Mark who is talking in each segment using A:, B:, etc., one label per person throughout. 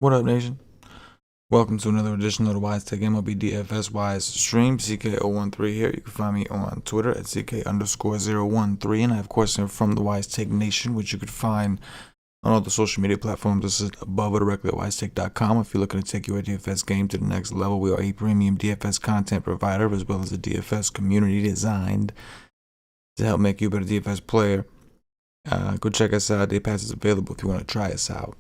A: What up, nation? Welcome to another edition of the WiseTake MLB DFS Wise stream. CK013 here. You can find me on Twitter at CK_013. And I, of course, am from the WiseTake Nation, which you could find on all the social media platforms. This is above or directly at WiseTake.com. If you're looking to take your DFS game to the next level, we are a premium DFS content provider as well as a DFS community designed to help make you a better DFS player. Go check us out. Day Pass is available if you want to try us out.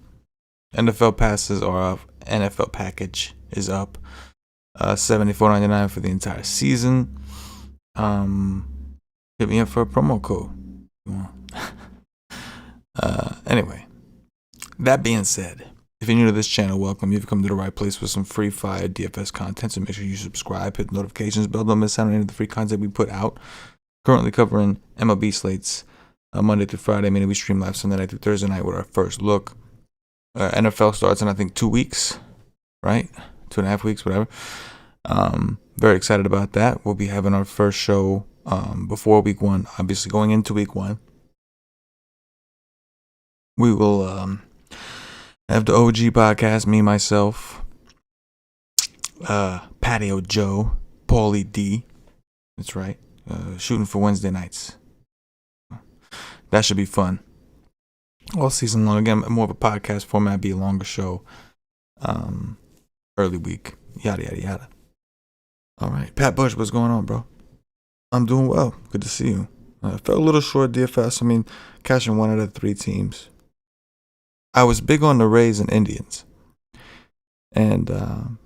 A: NFL passes are up. NFL package is up. $74.99 for the entire season. Hit me up for a promo code. Anyway, that being said, if you're new to this channel, welcome. You've come to the right place for some free fire DFS content, so make sure you subscribe, hit the notifications bell, don't miss out on any of the free content we put out. Currently covering MLB slates Monday through Friday, meaning we stream live Sunday night through Thursday night with our first look. NFL starts in, I think, 2 weeks, right? 2.5 weeks, whatever. Very excited about that. We'll be having our first show before week one, obviously going into week one. We will have the OG podcast, me, myself, Patio Joe, Paulie D. That's right. Shooting for Wednesday nights. That should be fun. All season long. Again, more of a podcast format, be a longer show. Early week. Yada, yada, yada. All right. Pat Bush, what's going on, bro? I'm doing well. Good to see you. I felt a little short DFS. I mean, catching 1 out of 3 teams. I was big on the Rays and Indians. And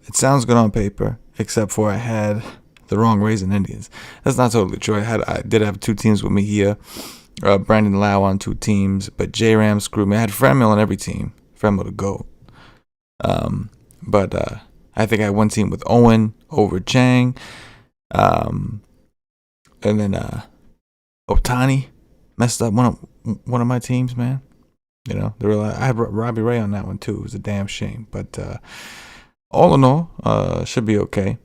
A: it sounds good on paper, except for I had the wrong Rays and Indians. That's not totally true. I did have 2 teams with me here. Brandon Lau on 2 teams, but J-Ram screwed me. I had Franmil on every team. Franmil the GOAT. But I think I had 1 team with Owen over Chang. And then Ohtani messed up one of my teams, man. You know, I had Robbie Ray on that one too. It was a damn shame. But all in all, should be okay.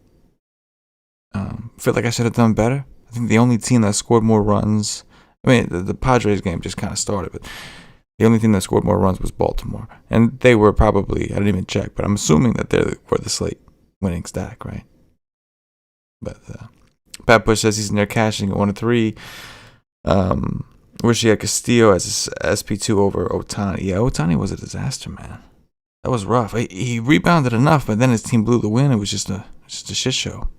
A: Feel like I should have done better. I think the only team that scored more runs, I mean, the Padres game just kind of started, but the only team that scored more runs was Baltimore. And they were probably, I didn't even check, but I'm assuming that they were the slate winning stack, right? But Pat Bush says he's in there cashing at 1 of 3. Wish he had Castillo as his SP2 over Ohtani. Yeah, Ohtani was a disaster, man. That was rough. He rebounded enough, but then his team blew the win. It was just a shit show.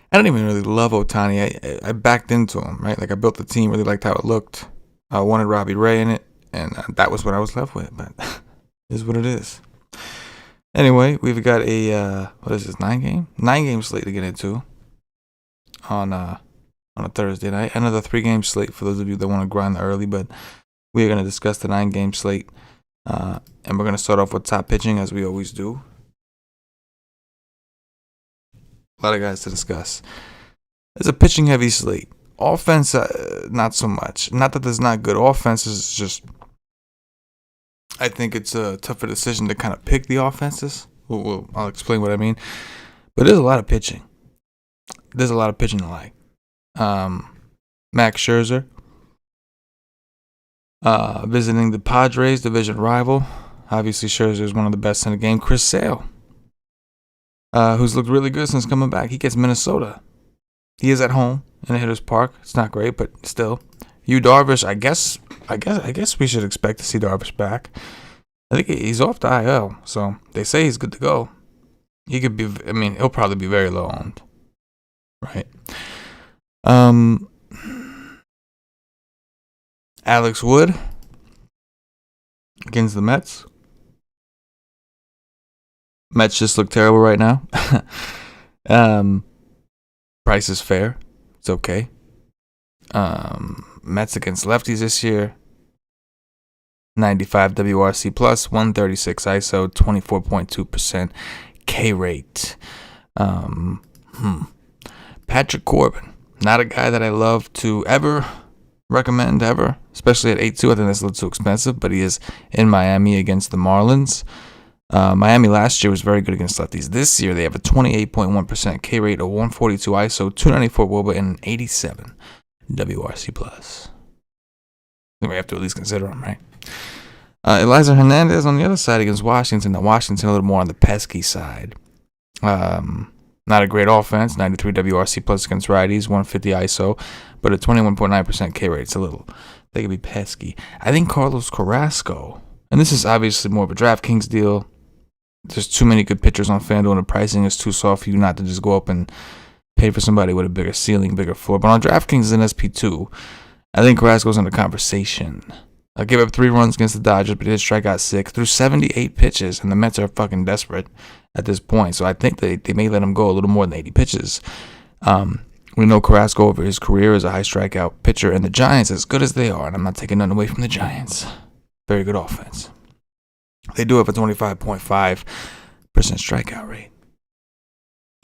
A: I don't even really love Ohtani. I backed into him, right? Like, I built the team, really liked how it looked. I wanted Robbie Ray in it, and that was what I was left with. But it is what it is. Anyway, we've got a, what is this, 9-game slate to get into on a Thursday night. Another 3-game slate for those of you that want to grind early, but we are going to discuss the 9-game slate. And we're going to start off with top pitching, as we always do. A lot of guys to discuss. It's a pitching-heavy slate. Offense, not so much. Not that there's not good offense. Is just, I think it's a tougher decision to kind of pick the offenses. I'll explain what I mean. But there's a lot of pitching. There's a lot of pitching to like. Max Scherzer visiting the Padres, division rival. Obviously, Scherzer is one of the best in the game. Chris Sale, who's looked really good since coming back. He gets Minnesota. He is at home in the Hitter's Park. It's not great, but still. Yu Darvish, I guess we should expect to see Darvish back. I think he's off the IL, so they say he's good to go. He could be. I mean, he'll probably be very low owned, right? Alex Wood against the Mets. Mets just look terrible right now. Price is fair. It's okay. Mets against lefties this year. 95 WRC plus, 136 ISO, 24.2% K rate. Patrick Corbin. Not a guy that I love to ever recommend, ever. Especially at 8-2. I think that's a little too expensive, but he is in Miami against the Marlins. Miami last year was very good against lefties. This year they have a 28.1% K rate, a 142 ISO, 294 WOBA, and an 87 WRC plus. I think we have to at least consider him, right? Eliza Hernandez on the other side against Washington. Now Washington a little more on the pesky side. Not a great offense. 93 WRC plus against righties. 150 ISO, but a 21.9% K rate. It's a little. They could be pesky. I think Carlos Carrasco, and this is obviously more of a DraftKings deal. There's too many good pitchers on FanDuel, and the pricing is too soft for you not to just go up and pay for somebody with a bigger ceiling, bigger floor. But on DraftKings is an SP2. I think Carrasco's in the conversation. I gave up 3 runs against the Dodgers, but he did strike out 6 through 78 pitches, and the Mets are fucking desperate at this point. So I think they may let him go a little more than 80 pitches. We know Carrasco over his career is a high strikeout pitcher, and the Giants, as good as they are, and I'm not taking nothing away from the Giants, very good offense. They do have a 25.5% strikeout rate.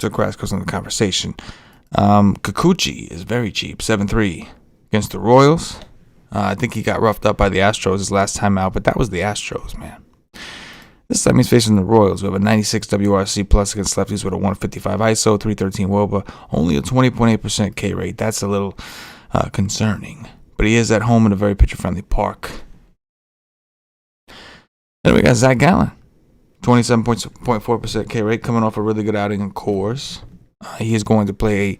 A: So Carrasco's in the conversation. Kikuchi is very cheap, 7.3 against the Royals. I think he got roughed up by the Astros his last time out, but that was the Astros, man. This time he's facing the Royals. We have a 96 WRC plus against lefties with a 155 ISO, 313 WOBA, only a 20.8% K rate. That's a little concerning. But he is at home in a very pitcher-friendly park. Then we got Zach Gallen, 27.4% K rate, coming off a really good outing in Coors. He is going to play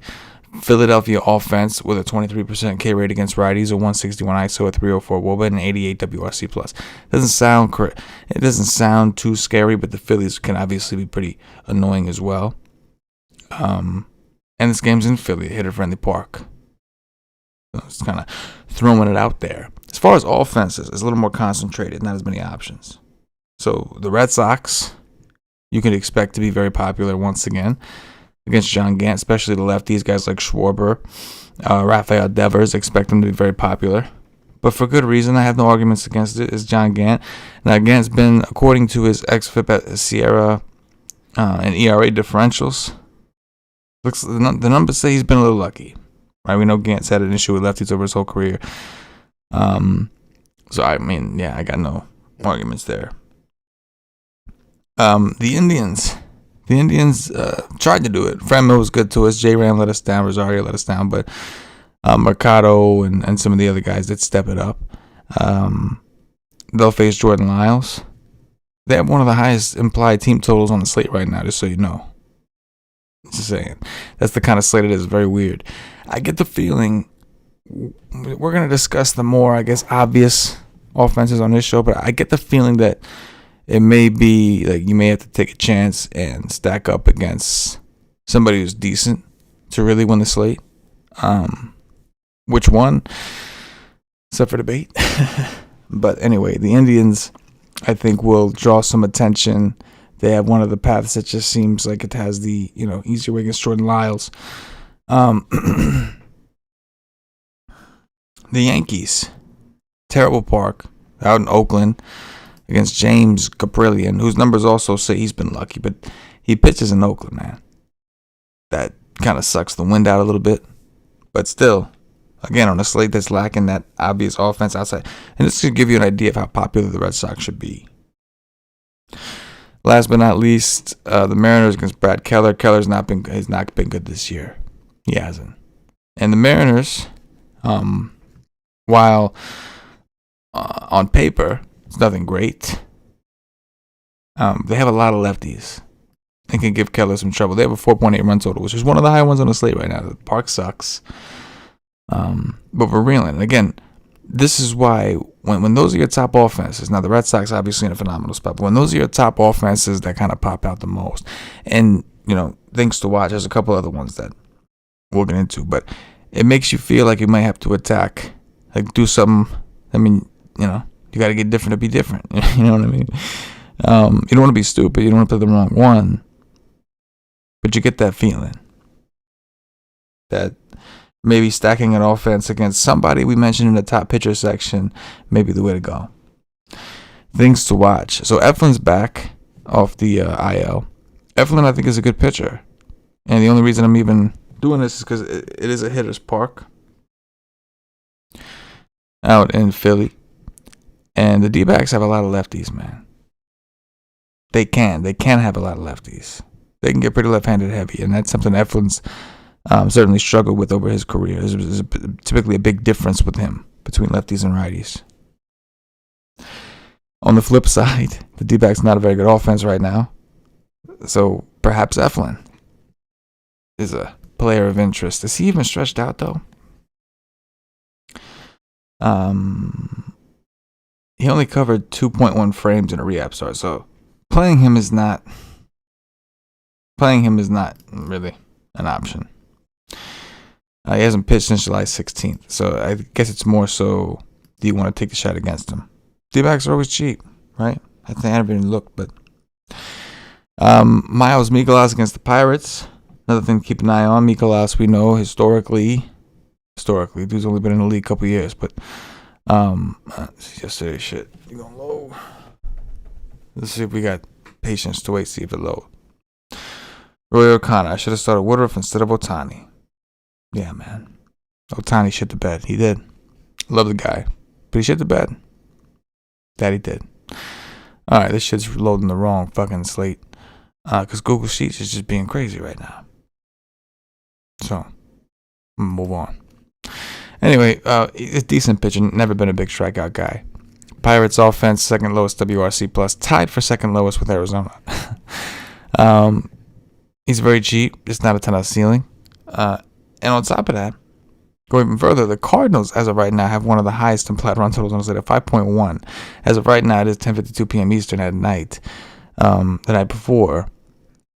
A: a Philadelphia offense with a 23% K rate against righties, a 161 ISO, a 304 WOBA, and an 88 WRC plus. It doesn't sound too scary, but the Phillies can obviously be pretty annoying as well. And this game's in Philly, a hitter-friendly park. So it's kind of throwing it out there. As far as offenses, it's a little more concentrated, not as many options. So the Red Sox, you can expect to be very popular once again against John Gant, especially the lefties, guys like Schwarber, Rafael Devers, expect them to be very popular. But for good reason, I have no arguments against it, is John Gant. Now, Gant's been, according to his xFIP at Sierra and ERA differentials, the numbers say he's been a little lucky. Right? We know Gant's had an issue with lefties over his whole career. So, I mean, yeah, I got no arguments there. The Indians tried to do it. Franmil was good to us. J-Ram let us down. Rosario let us down. But Mercado and some of the other guys did step it up. They'll face Jordan Lyles. They have one of the highest implied team totals on the slate right now, just so you know. Just saying. That's the kind of slate it is. Very weird. I get the feeling we're going to discuss the more, I guess, obvious offenses on this show, but I get the feeling that it may be like you may have to take a chance and stack up against somebody who's decent to really win the slate. Which one? It's up for debate. But anyway, the Indians, I think, will draw some attention. They have one of the paths that just seems like it has the, easier way against Jordan Lyles. The Yankees, terrible park out in Oakland against James Caprillion, whose numbers also say he's been lucky, but he pitches in Oakland, man. That kind of sucks the wind out a little bit. But still, again, on a slate that's lacking that obvious offense outside. And this should give you an idea of how popular the Red Sox should be. Last but not least, the Mariners against Brad Keller. Keller's has not been good this year. He hasn't. And the Mariners, while on paper it's nothing great, they have a lot of lefties and can give Keller some trouble. They have a 4.8 run total, which is one of the high ones on the slate right now. The park sucks. But we're reeling. Again, this is why when those are your top offenses, now the Red Sox obviously in a phenomenal spot, but when those are your top offenses that kind of pop out the most, and, things to watch, there's a couple other ones that we'll get into, but it makes you feel like you might have to attack, like do something. I mean, you got to get different to be different. You know what I mean? You don't want to be stupid. You don't want to play the wrong one. But you get that feeling that maybe stacking an offense against somebody we mentioned in the top pitcher section may be the way to go. Things to watch. So Eflin's back off the IL. Eflin, I think, is a good pitcher. And the only reason I'm even doing this is because it is a hitter's park out in Philly. And the D-backs have a lot of lefties, man. They can have a lot of lefties. They can get pretty left-handed heavy, and that's something Eflin's certainly struggled with over his career. There's typically a big difference with him between lefties and righties. On the flip side, the D-backs not a very good offense right now. So perhaps Eflin is a player of interest. Is he even stretched out though? He only covered 2.1 frames in a rehab start, so playing him is not really an option. He hasn't pitched since July 16th, so I guess it's more so, do you want to take the shot against him? D-backs are always cheap, right? I think I haven't even looked, but Miles Mikolas against the Pirates. Another thing to keep an eye on. Mikolas, we know historically, dude's only been in the league a couple years, but yesterday's shit. You gonna load? Let's see if we got patience to wait, see if it load. Roy O'Connor. I should have started Woodruff instead of Ohtani. Yeah, man. Ohtani shit the bed. He did. Love the guy, but he shit the bed. That he did. All right, this shit's loading the wrong fucking slate. Because Google Sheets is just being crazy right now. So, move on. Anyway, it's decent pitching. Never been a big strikeout guy. Pirates offense, second lowest WRC plus, tied for second lowest with Arizona. He's very cheap. Just not a ton of ceiling. And on top of that, go even further, the Cardinals, as of right now, have one of the highest implied run totals on the slate at 5.1. As of right now, it is 10:52 p.m. Eastern at night. The night before.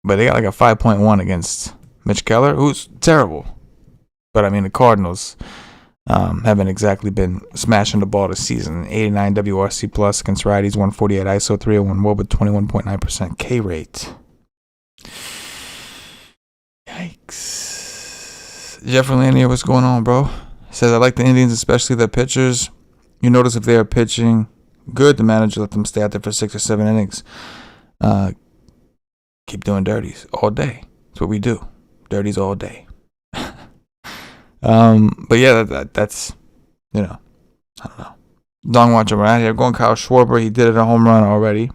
A: But they got like a 5.1 against Mitch Keller, who's terrible. But I mean, the Cardinals haven't exactly been smashing the ball this season. 89 WRC plus against righties, 148 ISO, 301 WOBA, 21.9% K rate. Yikes. Jeffrey Lanier, what's going on, bro? He says, I like the Indians, especially their pitchers. You notice if they are pitching good, the manager let them stay out there for 6 or 7 innings. Keep doing dirties all day. That's what we do. Dirties all day. But yeah, that's, I don't know. Dong watching around here. Going Kyle Schwarber. He did it a home run already.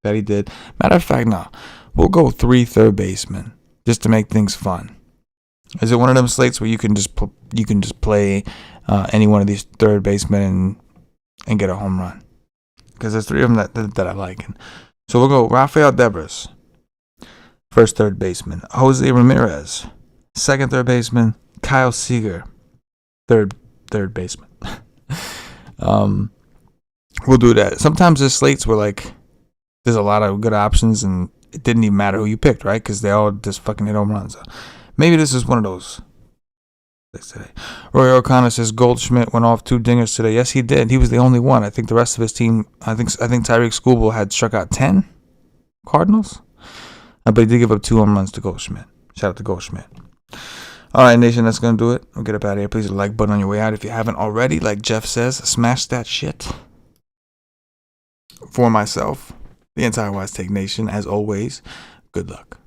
A: That he did. Matter of fact, no. We'll go 3 third basemen just to make things fun. Is it one of them slates where you can just play any one of these third basemen and get a home run? Because there's 3 of them that I like. So we'll go Rafael Devers, first third baseman. Jose Ramirez, second third baseman. Kyle Seager, third baseman. We'll do that. Sometimes there's slates where like there's a lot of good options and it didn't even matter who you picked, right? Because they all just fucking hit home runs. So maybe this is one of those. Today. Roy O'Connor says Goldschmidt went off 2 dingers today. Yes, he did. He was the only one. I think the rest of his team. I think Tyreek Skubal had struck out 10 Cardinals, but he did give up 2 home runs to Goldschmidt. Shout out to Goldschmidt. All right, nation, that's going to do it. I'll get up out of here. Please hit the like button on your way out. If you haven't already, like Jeff says, smash that shit. For myself, the entire WiseTake Nation, as always, good luck.